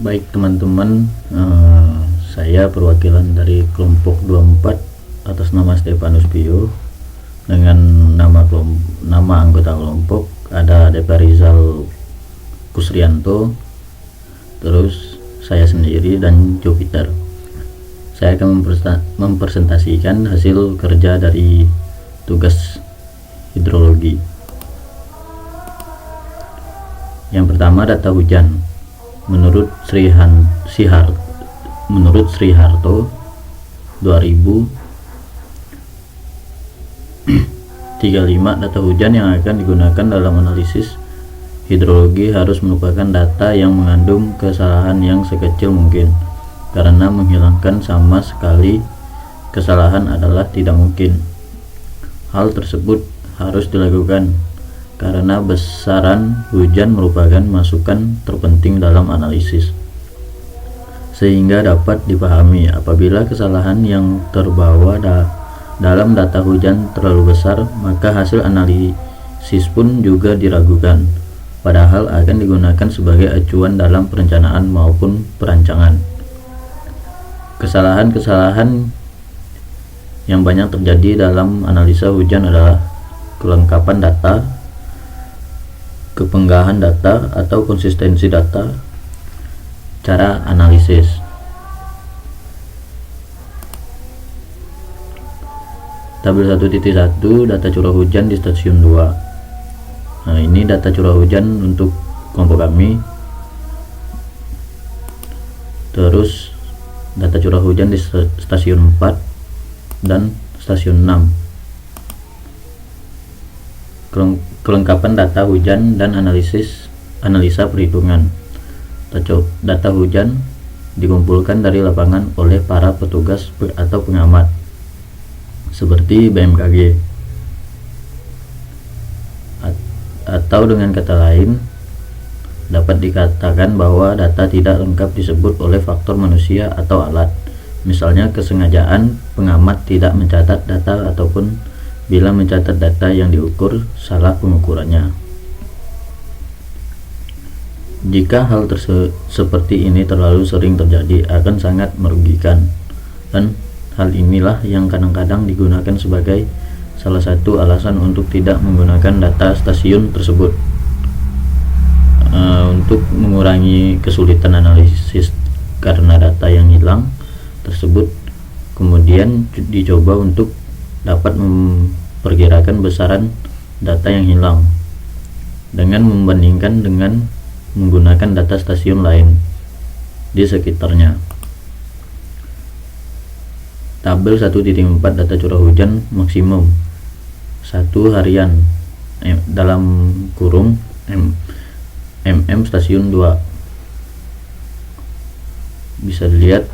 Baik teman-teman, saya perwakilan dari kelompok 24 atas nama Stefanus Pio dengan nama anggota kelompok ada DP Rizal Kusrianto, terus saya sendiri dan Jupiter. Saya akan mempresentasikan hasil kerja dari tugas hidrologi. Yang pertama, data hujan. Menurut Sri Harto 2035, data hujan yang akan digunakan dalam analisis hidrologi harus merupakan data yang mengandung kesalahan yang sekecil mungkin, karena menghilangkan sama sekali kesalahan adalah tidak mungkin. Hal tersebut harus dilakukan karena besaran hujan merupakan masukan terpenting dalam analisis, sehingga dapat dipahami. Apabila kesalahan yang terbawa dalam data hujan terlalu besar, maka hasil analisis pun juga diragukan, padahal akan digunakan sebagai acuan dalam perencanaan maupun perancangan. Kesalahan-kesalahan yang banyak terjadi dalam analisa hujan adalah kelengkapan data, kepenggahan data atau konsistensi data, cara analisis. Tabel 1.1 data curah hujan di stasiun 2. Nah, ini data curah hujan untuk kelompok kami. Terus data curah hujan di stasiun 4 dan stasiun 6. Kelengkapan data hujan dan analisa perhitungan. Data hujan dikumpulkan dari lapangan oleh para petugas atau pengamat seperti BMKG, atau dengan kata lain dapat dikatakan bahwa data tidak lengkap disebut oleh faktor manusia atau alat, misalnya kesengajaan pengamat tidak mencatat data ataupun bila mencatat data yang diukur salah pengukurannya. Jika hal seperti ini terlalu sering terjadi, akan sangat merugikan, dan hal inilah yang kadang-kadang digunakan sebagai salah satu alasan untuk tidak menggunakan data stasiun tersebut. Untuk mengurangi kesulitan analisis karena data yang hilang tersebut, kemudian dicoba untuk dapat memperkirakan besaran data yang hilang dengan membandingkan dengan menggunakan data stasiun lain di sekitarnya. Tabel 1.4 data curah hujan maksimum 1 harian dalam kurung MM stasiun 2. Bisa dilihat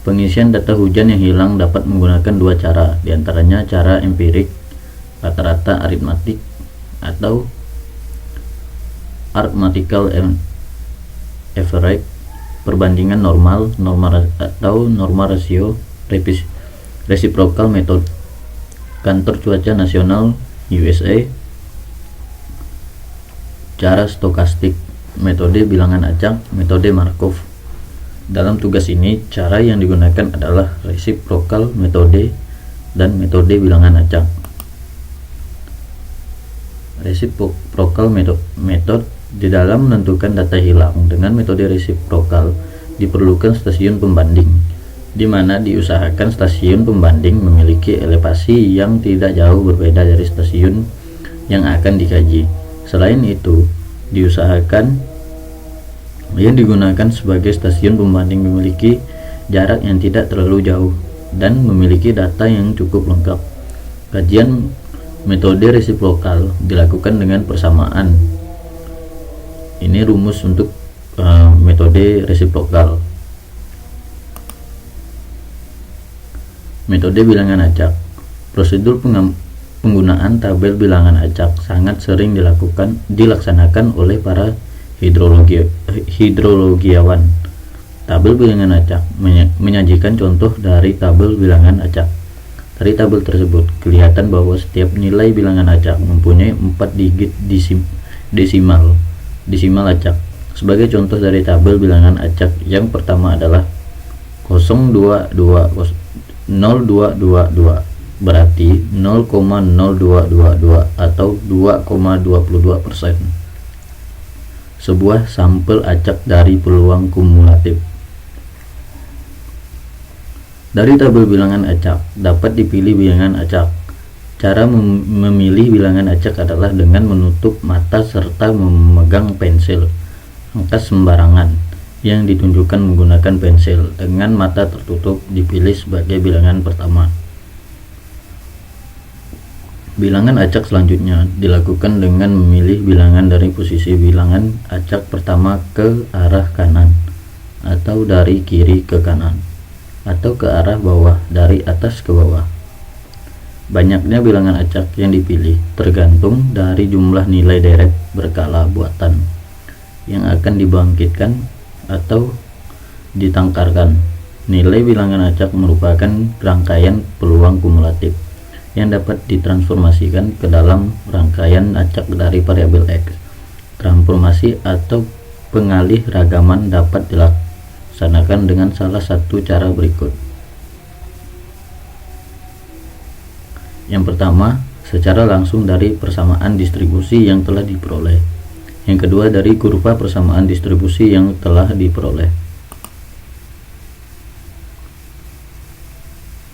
pengisian data hujan yang hilang dapat menggunakan dua cara, diantaranya cara empirik, rata-rata aritmatik, atau arithmetical average, perbandingan normal atau normal rasio, reciprocal method, Kantor Cuaca Nasional USA, cara stokastik, metode bilangan acak, metode Markov. Dalam tugas ini, cara yang digunakan adalah reciprocal metode dan metode bilangan acak. Reciprocal method di dalam menentukan data hilang. Dengan metode reciprocal diperlukan stasiun pembanding, di mana diusahakan stasiun pembanding memiliki elevasi yang tidak jauh berbeda dari stasiun yang akan dikaji. Selain itu, diusahakan yang digunakan sebagai stasiun pembanding memiliki jarak yang tidak terlalu jauh dan memiliki data yang cukup lengkap. Kajian metode resiprokal dilakukan dengan persamaan. Ini rumus untuk metode resiprokal. Metode bilangan acak. Prosedur penggunaan tabel bilangan acak sangat sering dilaksanakan oleh para hidrologiawan. Tabel bilangan acak menyajikan contoh dari tabel bilangan acak. Dari tabel tersebut kelihatan bahwa setiap nilai bilangan acak mempunyai 4 digit desimal acak. Sebagai contoh dari tabel bilangan acak yang pertama adalah 0,2222 berarti 0,0222 atau 2,22%. Sebuah sampel acak dari peluang kumulatif. Dari tabel bilangan acak dapat dipilih bilangan acak. Cara memilih bilangan acak adalah dengan menutup mata serta memegang pensil. Angka sembarangan yang ditunjukkan menggunakan pensil dengan mata tertutup dipilih sebagai bilangan pertama. Bilangan acak selanjutnya dilakukan dengan memilih bilangan dari posisi bilangan acak pertama ke arah kanan, atau dari kiri ke kanan, atau ke arah bawah dari atas ke bawah. Banyaknya bilangan acak yang dipilih tergantung dari jumlah nilai deret berkala buatan yang akan dibangkitkan atau ditangkarkan. Nilai bilangan acak merupakan rangkaian peluang kumulatif yang dapat ditransformasikan ke dalam rangkaian acak dari variabel X. Transformasi atau pengalih ragaman dapat dilaksanakan dengan salah satu cara berikut. Yang pertama, secara langsung dari persamaan distribusi yang telah diperoleh. Yang kedua, dari kurva persamaan distribusi yang telah diperoleh.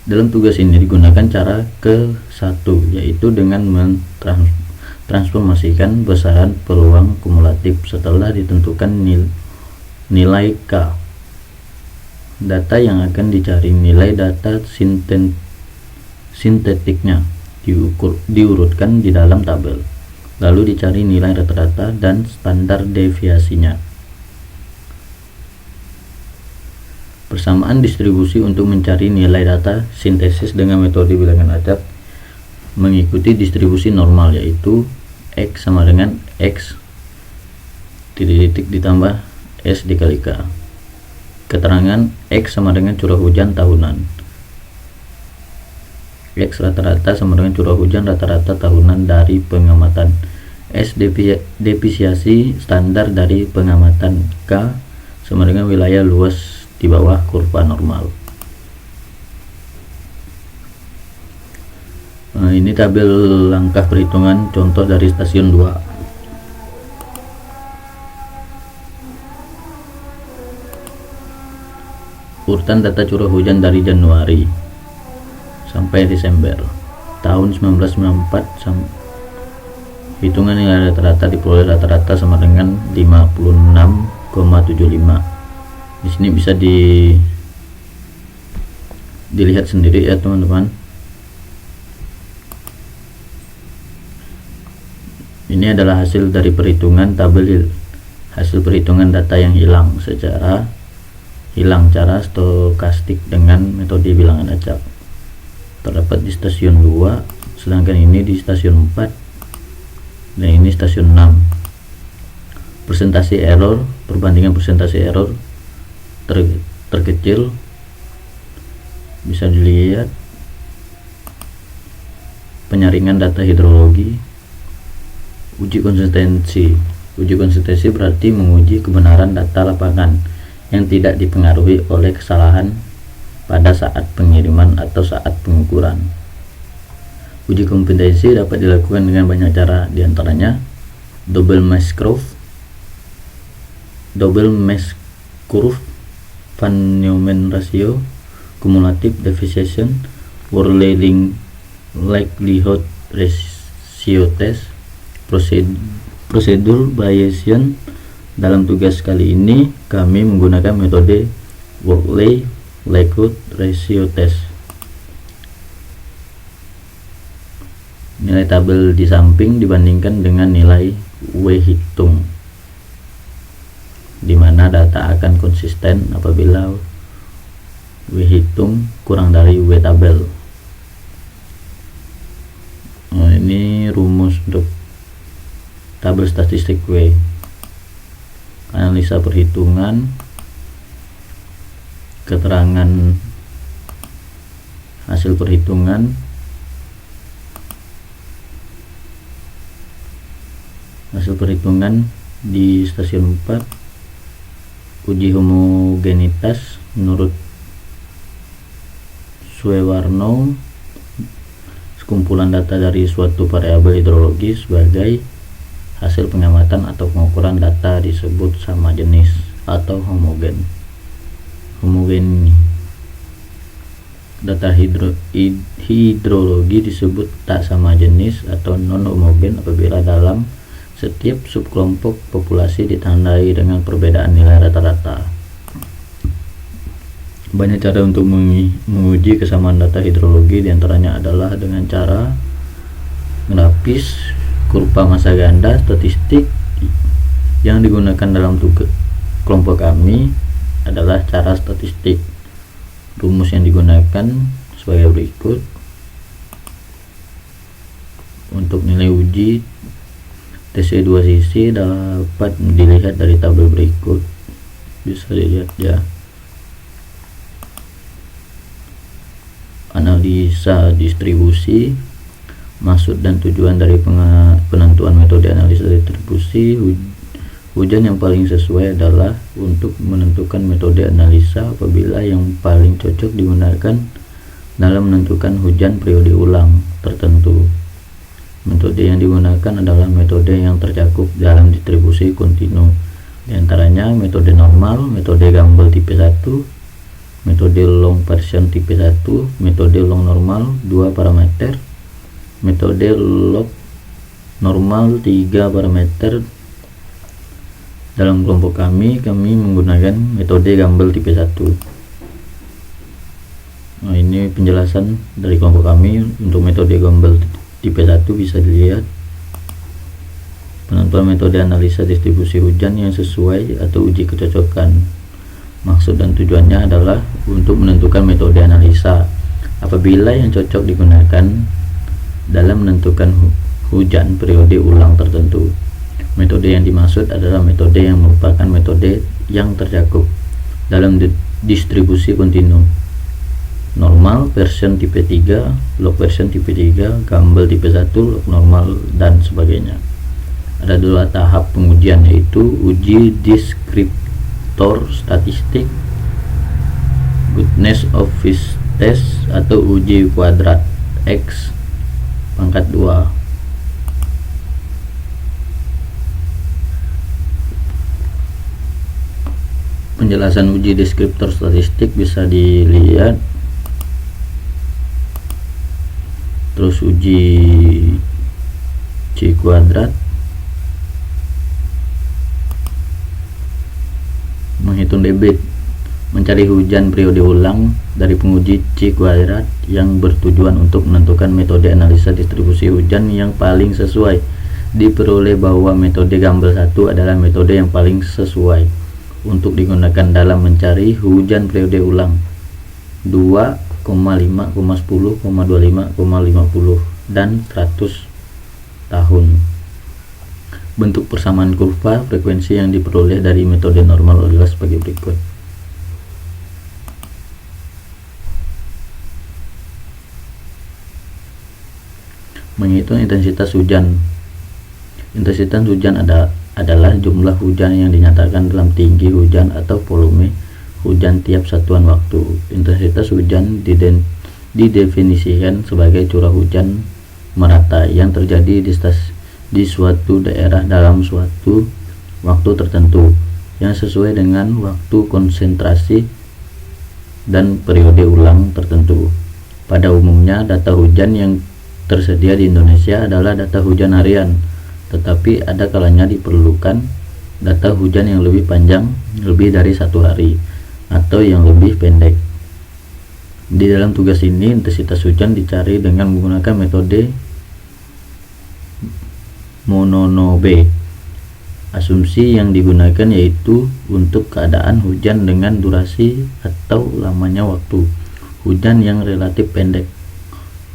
Dalam tugas ini digunakan cara ke-1, yaitu dengan mentransformasikan besaran peluang kumulatif setelah ditentukan nilai K. Data yang akan dicari nilai data sintetiknya diurutkan di dalam tabel, lalu dicari nilai rata-rata dan standar deviasinya. Persamaan distribusi untuk mencari nilai data sintesis dengan metode bilangan acak mengikuti distribusi normal, yaitu X sama dengan X titik ditambah S dikali K. Keterangan X sama dengan curah hujan tahunan. X rata-rata sama dengan curah hujan rata-rata tahunan dari pengamatan. S defisiasi standar dari pengamatan. K sama dengan wilayah luas di bawah kurva normal. Nah, ini tabel langkah perhitungan contoh dari stasiun 2. Urutan data curah hujan dari Januari sampai Desember tahun 1994. Hitungan nilai rata-rata diperoleh rata-rata sama dengan 56,75. Di sini bisa dilihat sendiri ya teman-teman. Ini adalah hasil dari perhitungan tabel hasil perhitungan data yang hilang cara stokastik dengan metode bilangan acak. Terdapat di stasiun 2, sedangkan ini di stasiun 4 dan ini stasiun 6. Persentase error, perbandingan persentase error terkecil bisa dilihat. Penyaringan data hidrologi. Uji konsistensi berarti menguji kebenaran data lapangan yang tidak dipengaruhi oleh kesalahan pada saat pengiriman atau saat pengukuran. Uji kompetensi dapat dilakukan dengan banyak cara, diantaranya double mesh curve, Van Neumann ratio, cumulative deviation, Worley likelihood ratio test, prosedur Bayesian. Dalam tugas kali ini kami menggunakan metode Worley likelihood ratio test. Nilai tabel di samping dibandingkan dengan nilai W hitung, di mana data akan konsisten apabila W hitung kurang dari W tabel. Nah, ini rumus untuk tabel statistik W. Analisa perhitungan keterangan hasil perhitungan di stasiun 4. Uji homogenitas menurut Suewarno, sekumpulan data dari suatu variabel hidrologi sebagai hasil pengamatan atau pengukuran data disebut sama jenis atau homogen. Data hidrologi disebut tak sama jenis atau non homogen apabila dalam setiap subkelompok populasi ditandai dengan perbedaan nilai rata-rata. Banyak cara untuk menguji kesamaan data hidrologi, diantaranya adalah dengan cara grafis, kurva massa ganda, statistik. Yang digunakan dalam kelompok kami adalah cara statistik. Rumus yang digunakan sebagai berikut. Untuk nilai uji TC 2 sisi dapat dilihat dari tabel berikut, bisa dilihat ya. Analisa distribusi, maksud dan tujuan dari penentuan metode analisa distribusi hujan yang paling sesuai adalah untuk menentukan metode analisa apabila yang paling cocok digunakan dalam menentukan hujan periode ulang tertentu. Metode yang digunakan adalah metode yang tercakup dalam distribusi kontinu, diantaranya metode normal, metode Gumbel tipe 1, metode long Pearson tipe 1, metode long normal 2 parameter, metode log normal 3 parameter. Dalam kelompok kami menggunakan metode Gumbel tipe 1. Nah, ini penjelasan dari kelompok kami untuk metode Gumbel tipe 1, bisa dilihat. Penentuan metode analisa distribusi hujan yang sesuai atau uji kecocokan. Maksud dan tujuannya adalah untuk menentukan metode analisa apabila yang cocok digunakan dalam menentukan hujan periode ulang tertentu. Metode yang dimaksud adalah metode yang merupakan metode yang tercakup dalam distribusi kontinu. Normal Pearson tipe 3, log Pearson tipe 3, Gumbel tipe 1, log normal, dan sebagainya. Ada 2 tahap pengujian, yaitu uji deskriptor statistik, goodness of fish test, atau uji kuadrat X pangkat 2. Penjelasan uji deskriptor statistik bisa dilihat. Terus uji C kuadrat, menghitung debit, mencari hujan periode ulang dari penguji C kuadrat yang bertujuan untuk menentukan metode analisa distribusi hujan yang paling sesuai. Diperoleh bahwa metode Gumbel 1 adalah metode yang paling sesuai untuk digunakan dalam mencari hujan periode ulang 2, 5, 10, 25, 50, dan 100 tahun. Bentuk persamaan kurva frekuensi yang diperoleh dari metode normal adalah sebagai berikut. Menghitung intensitas hujan. Intensitas hujan adalah jumlah hujan yang dinyatakan dalam tinggi hujan atau volume hujan tiap satuan waktu. Intensitas hujan didefinisikan sebagai curah hujan merata yang terjadi di suatu daerah dalam suatu waktu tertentu yang sesuai dengan waktu konsentrasi dan periode ulang tertentu. Pada umumnya data hujan yang tersedia di Indonesia adalah data hujan harian, tetapi ada kalanya diperlukan data hujan yang lebih panjang, lebih dari 1 hari, atau yang lebih pendek. Di dalam tugas ini intensitas hujan dicari dengan menggunakan metode Mononobe. Asumsi yang digunakan yaitu untuk keadaan hujan dengan durasi atau lamanya waktu hujan yang relatif pendek.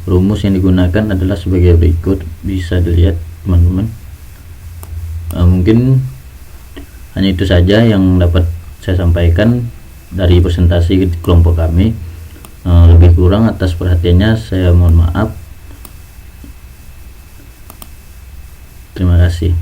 Rumus yang digunakan adalah sebagai berikut, bisa dilihat teman-teman. Mungkin hanya itu saja yang dapat saya sampaikan. dari presentasi di kelompok kami. Lebih kurang atas perhatiannya saya mohon maaf. Terima kasih.